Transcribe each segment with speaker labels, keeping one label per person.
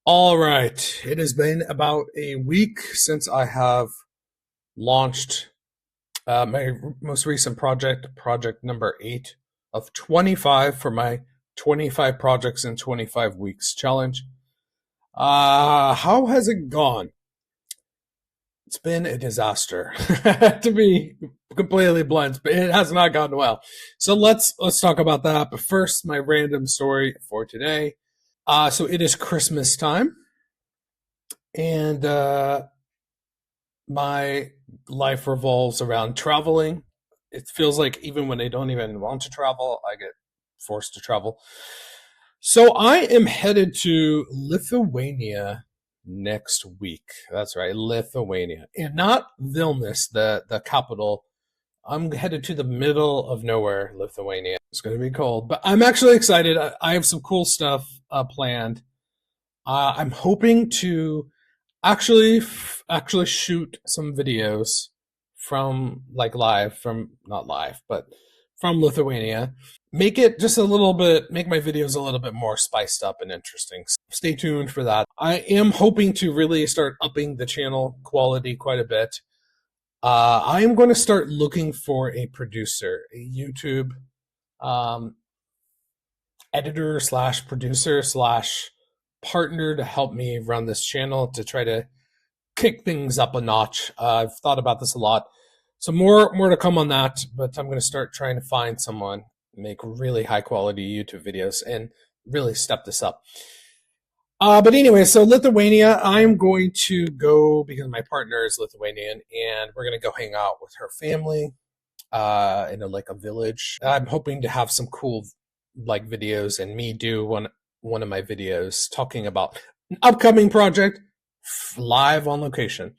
Speaker 1: All right. It has been about a week since I have launched my most recent project, project number 8 of 25 for my 25 projects in 25 weeks challenge. How has it gone? It's been a disaster, to be completely blunt, but it has not gone well. So let's talk about that. But first, my random story for today. So it is Christmas time, and my life revolves around traveling. It feels like even when I don't even want to travel, I get forced to travel. So I am headed to Lithuania next week. That's right, Lithuania. And not Vilnius, the capital. I'm headed to the middle of nowhere, Lithuania. It's going to be cold, but I'm actually excited. I have some cool stuff planned. I'm hoping to actually shoot some videos from like live from not live but from Lithuania. Make it just a little bit, make my videos a little bit more spiced up and interesting. Stay tuned for that. I am hoping to really start upping the channel quality quite a bit. I am going to start looking for a producer, a YouTube um, editor slash producer slash partner to help me run this channel to try to kick things up a notch. I've thought about this a lot. So more to come on that, but I'm going to start trying to find someone, make really high quality YouTube videos and really step this up. But anyway, so Lithuania, I'm going to go because my partner is Lithuanian and we're going to go hang out with her family in like a village. I'm hoping to have some cool like videos and me do one of my videos talking about an upcoming project live on location.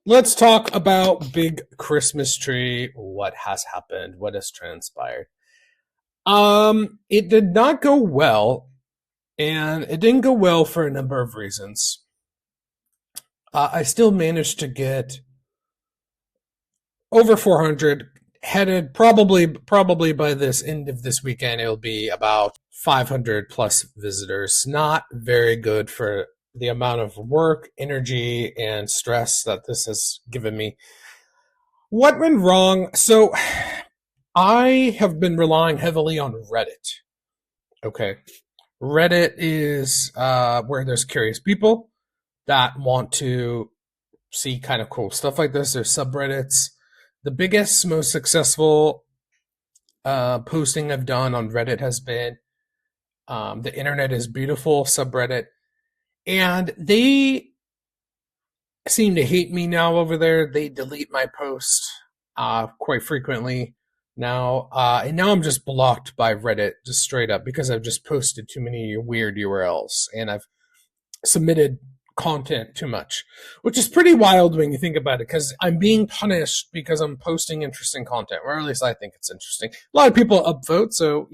Speaker 1: Let's talk about Big Christmas Tree. What has happened? What has transpired? It did not go well, and it didn't go well for a number of reasons. I still managed to get over 400. Headed probably by this end of this weekend, it'll be about 500 plus visitors. Not very good for the amount of work, energy, and stress that this has given me. What went wrong? So I have been relying heavily on Reddit. Okay. Reddit is where there's curious people that want to see kind of cool stuff like this. There's subreddits. The biggest, most successful posting I've done on Reddit has been the internet is beautiful subreddit. And they seem to hate me now over there. They delete my posts quite frequently now. And now I'm just blocked by Reddit just straight up because I've just posted too many weird URLs and I've submitted content too much, which is pretty wild when you think about it because I'm being punished because I'm posting interesting content, or at least I think it's interesting. A lot of people upvote, so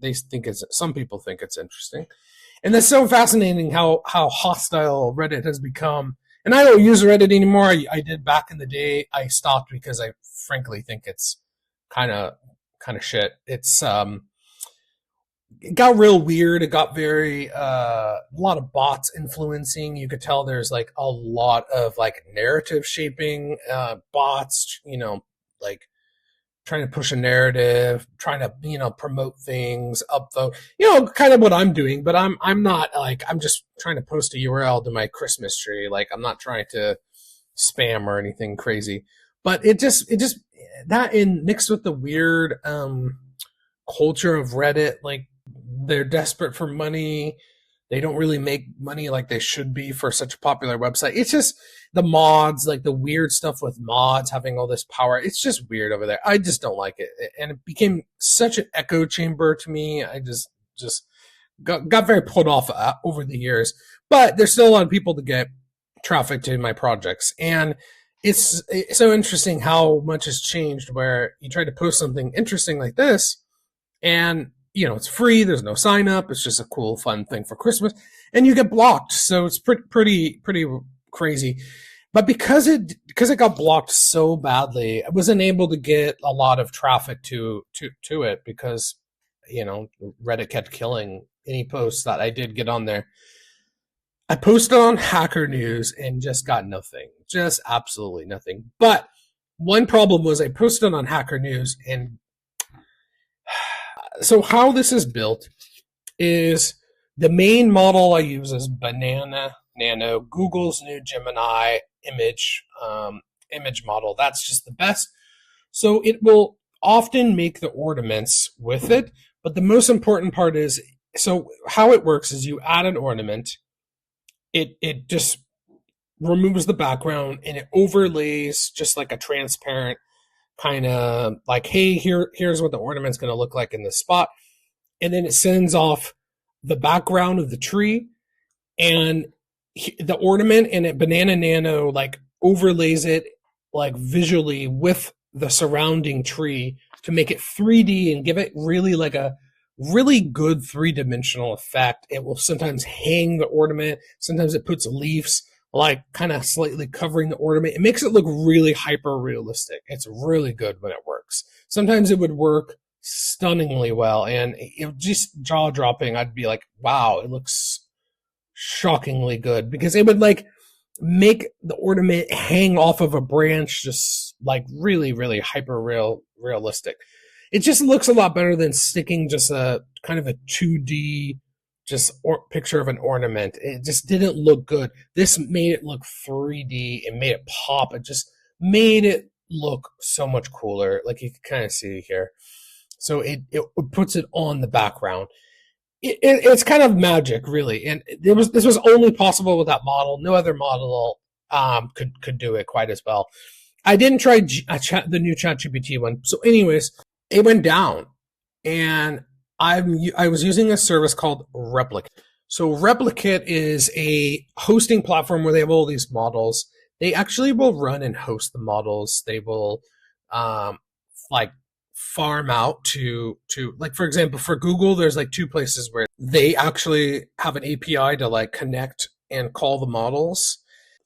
Speaker 1: they think some people think it's interesting. And that's so fascinating how hostile Reddit has become. And I don't use Reddit anymore. I did back in the day. I stopped because I frankly think it's kind of shit. It got real weird. It got very a lot of bots influencing. You could tell there's like a lot of like narrative shaping bots. Like trying to push a narrative, trying to promote things, upvote, kind of what I'm doing. But I'm not like I'm just trying to post a URL to my Christmas tree. Like I'm not trying to spam or anything crazy. But it just that in mixed with the weird culture of Reddit, like they're desperate for money. They don't really make money like they should be for such a popular website. It's just the mods, like the weird stuff with mods having all this power. It's just weird over there. I just don't like it. And it became such an echo chamber to me. I just got very put off over the years. But there's still a lot of people to get traffic to my projects. And it's so interesting how much has changed where you try to post something interesting like this and it's free. There's no sign up. It's just a cool, fun thing for Christmas, and you get blocked. So it's pretty crazy. But because it got blocked so badly, I wasn't able to get a lot of traffic to it because Reddit kept killing any posts that I did get on there. I posted on Hacker News and just got nothing. Just absolutely nothing. But one problem was I posted on Hacker News, and so how this is built is the main model I use is Banana Nano, Google's new Gemini image model. That's just the best. So it will often make the ornaments with it, but the most important part is, so how it works is you add an ornament, it just removes the background and it overlays just like a transparent kind of like, hey, here's what the ornament's going to look like in this spot, and then it sends off the background of the tree and the ornament, and it Banana Nano like overlays it like visually with the surrounding tree to make it 3D and give it really like a really good three-dimensional effect. It will sometimes hang the ornament, sometimes it puts leaves like kind of slightly covering the ornament. It makes it look really hyper realistic. It's really good when it works. Sometimes it would work stunningly well, and it just jaw dropping. I'd be like, wow, it looks shockingly good, because it would like make the ornament hang off of a branch, just like really, really hyper realistic. It just looks a lot better than sticking just a kind of a 2D picture of an ornament. It just didn't look good. This made it look 3D. It made it pop. It just made it look so much cooler. Like you can kind of see here. So it puts it on the background. It's kind of magic, really. And this was only possible with that model. No other model could do it quite as well. I didn't try the new ChatGPT one. So anyways, it went down, and I was using a service called Replicate. So Replicate is a hosting platform where they have all these models. They actually will run and host the models. They will like farm out to like, for example, for Google, there's like two places where they actually have an API to like connect and call the models.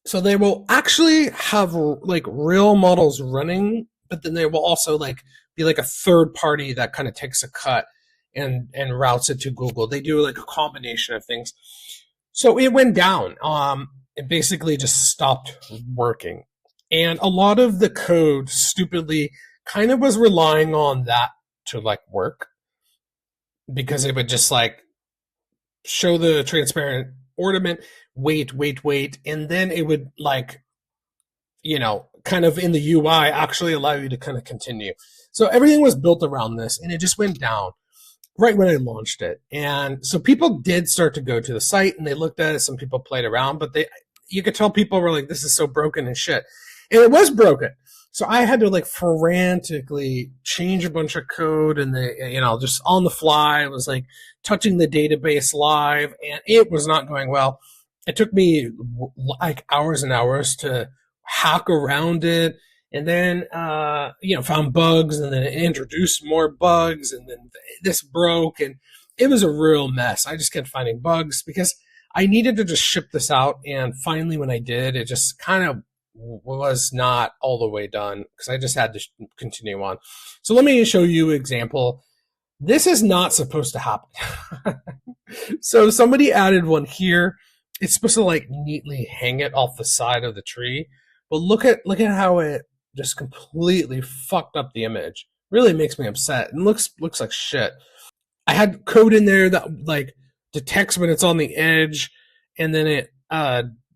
Speaker 1: So they will actually have like real models running, but then they will also like be like a third party that kind of takes a cut and routes it to Google. They do like a combination of things. So it went down. It basically just stopped working. And a lot of the code stupidly kind of was relying on that to like work, because it would just like show the transparent ornament, wait, and then it would like, kind of in the UI actually allow you to kind of continue. So everything was built around this, and it just went down right when I launched it. And so people did start to go to the site and they looked at it. Some people played around, but you could tell people were like, this is so broken and shit. And it was broken. So I had to like frantically change a bunch of code, and just on the fly. It was like touching the database live, and it was not going well. It took me like hours and hours to hack around it, and then found bugs, and then it introduced more bugs, and then this broke, and it was a real mess. I just kept finding bugs because I needed to just ship this out, and finally when I did, it just kind of was not all the way done because I just had to continue on. So let me show you an example. This is not supposed to happen. So somebody added one here. It's supposed to like neatly hang it off the side of the tree, but look at how it just completely fucked up the image. Really makes me upset, and looks like shit. I had code in there that like detects when it's on the edge, and then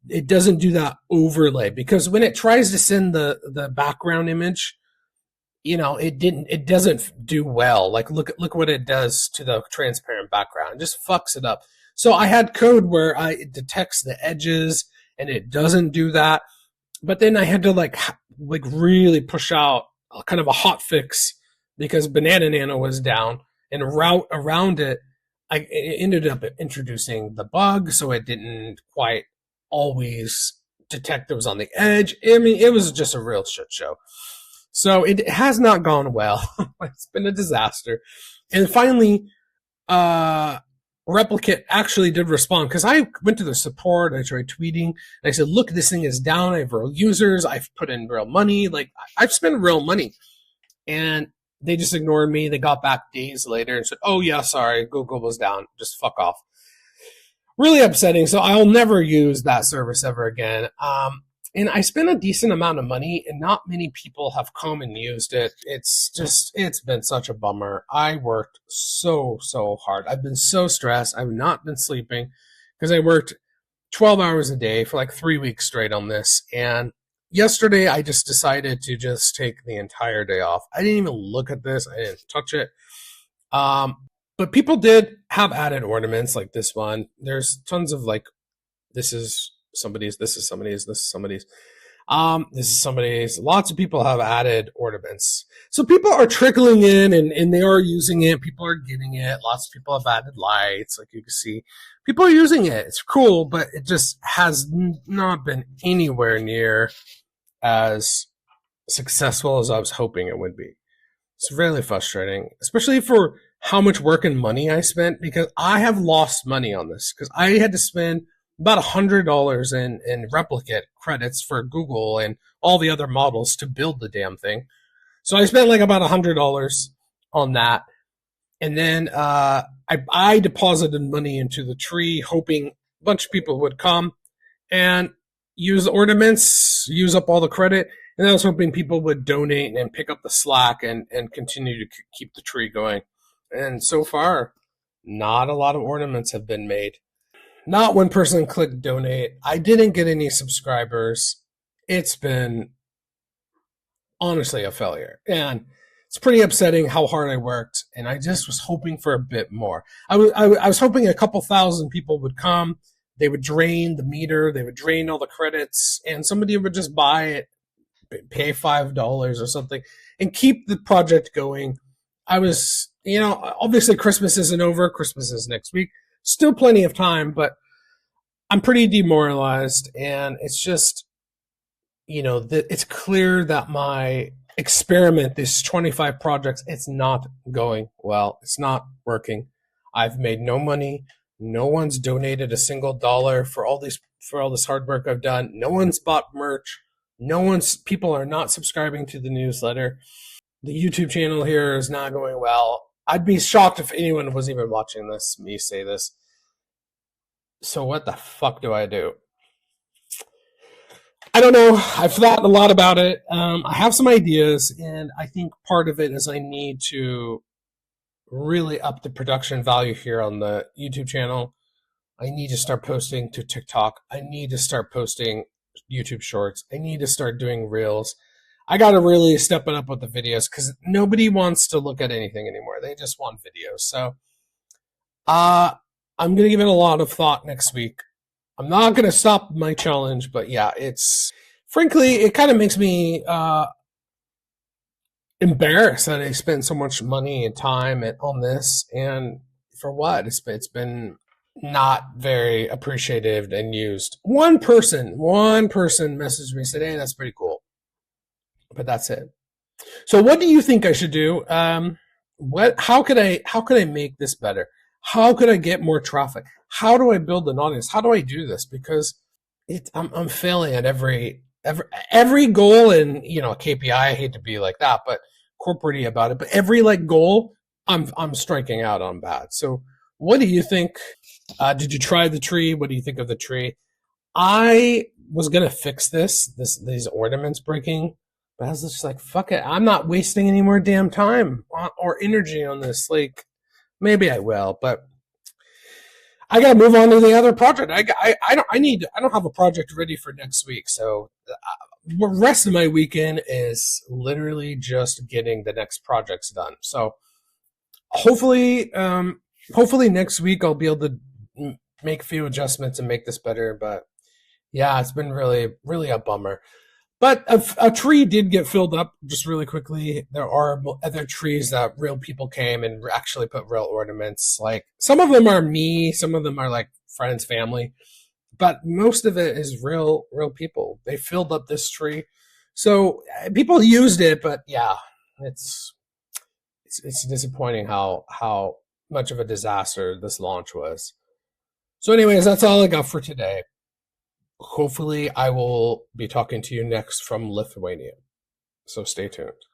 Speaker 1: it doesn't do that overlay, because when it tries to send the background image, it doesn't do well. Like look what it does to the transparent background. It just fucks it up. So I had code where it detects the edges and it doesn't do that. But then I had to like really push out kind of a hot fix because Banana Nano was down, and route around it. I ended up introducing the bug, so it didn't quite always detect it was on the edge. I mean, it was just a real shit show. So it has not gone well. It's been a disaster. And finally, Replicate actually did respond, because I went to the support. I tried tweeting, and I said, look, this thing is down. I have real users. I've put in real money. Like, I've spent real money. And they just ignored me. They got back days later and said, oh, yeah, sorry, Google was down. Just fuck off. really upsetting. So I'll never use that service ever again. And I spent a decent amount of money, and not many people have come and used it. It's been such a bummer. I worked so hard. I've been so stressed. I've not been sleeping because I worked 12 hours a day for like 3 weeks straight on this. And yesterday I just decided to just take the entire day off. I didn't even look at this. I didn't touch it. But people did have added ornaments like this one. There's tons of like, this is somebody's, this is somebody's, this is somebody's. This is somebody's. Lots of people have added ornaments. So people are trickling in and they are using it. People are getting it. Lots of people have added lights, like you can see. People are using it. It's cool, but it just has not been anywhere near as successful as I was hoping it would be. It's really frustrating, especially for how much work and money I spent, because I have lost money on this because I had to spend about $100 in replicate credits for Google and all the other models to build the damn thing. So I spent like about $100 on that. And then I deposited money into the tree, hoping a bunch of people would come and use the ornaments, use up all the credit. And I was hoping people would donate and pick up the slack and continue to keep the tree going. And so far, not a lot of ornaments have been made. Not one person clicked donate. I didn't get any subscribers. It's been honestly a failure. And it's pretty upsetting how hard I worked. And I just was hoping for a bit more. I was hoping a couple thousand people would come. They would drain the meter. They would drain all the credits. And somebody would just buy it, pay $5 or something, and keep the project going. I was, obviously Christmas isn't over. Christmas is next week. Still plenty of time, but I'm pretty demoralized, and it's just, it's clear that my experiment, this 25 projects, it's not going well. It's not working. I've made no money. No one's donated a single dollar for all this hard work I've done. No one's bought merch. People are not subscribing to the newsletter. The YouTube channel here is not going well. I'd be shocked if anyone was even watching me say this. So what the fuck do I do? I don't know. I've thought a lot about it. I have some ideas, and I think part of it is I need to really up the production value here on the YouTube channel. I need to start posting to TikTok. I need to start posting YouTube shorts. I need to start doing reels. I got to really step it up with the videos because nobody wants to look at anything anymore. They just want videos. So I'm going to give it a lot of thought next week. I'm not going to stop my challenge, but yeah, frankly, it kind of makes me embarrassed that I spent so much money and time on this, and for what? It's been not very appreciated and used. One person messaged me and said, "Hey, that's pretty cool," but that's it. So, what do you think I should do? How could I make this better? How could I get more traffic? How do I build an audience? How do I do this? Because I'm failing at every goal, and a KPI. I hate to be like that, but corporate-y about it. But every goal, I'm striking out on bad. So, what do you think? Did you try the tree? What do you think of the tree? I was gonna fix these ornaments breaking, but I was just like, fuck it. I'm not wasting any more damn time or energy on this. Maybe I will, but I gotta move on to the other project. I don't have a project ready for next week, so the rest of my weekend is literally just getting the next projects done. So hopefully next week I'll be able to make a few adjustments and make this better. But yeah, it's been really, really a bummer. But a tree did get filled up just really quickly. There are other trees that real people came and actually put real ornaments. Some of them are me, some of them are friends, family, but most of it is real people. They filled up this tree, so people used it. But yeah, it's disappointing how much of a disaster this launch was. So, anyways, that's all I got for today. Hopefully I will be talking to you next from Lithuania. So stay tuned.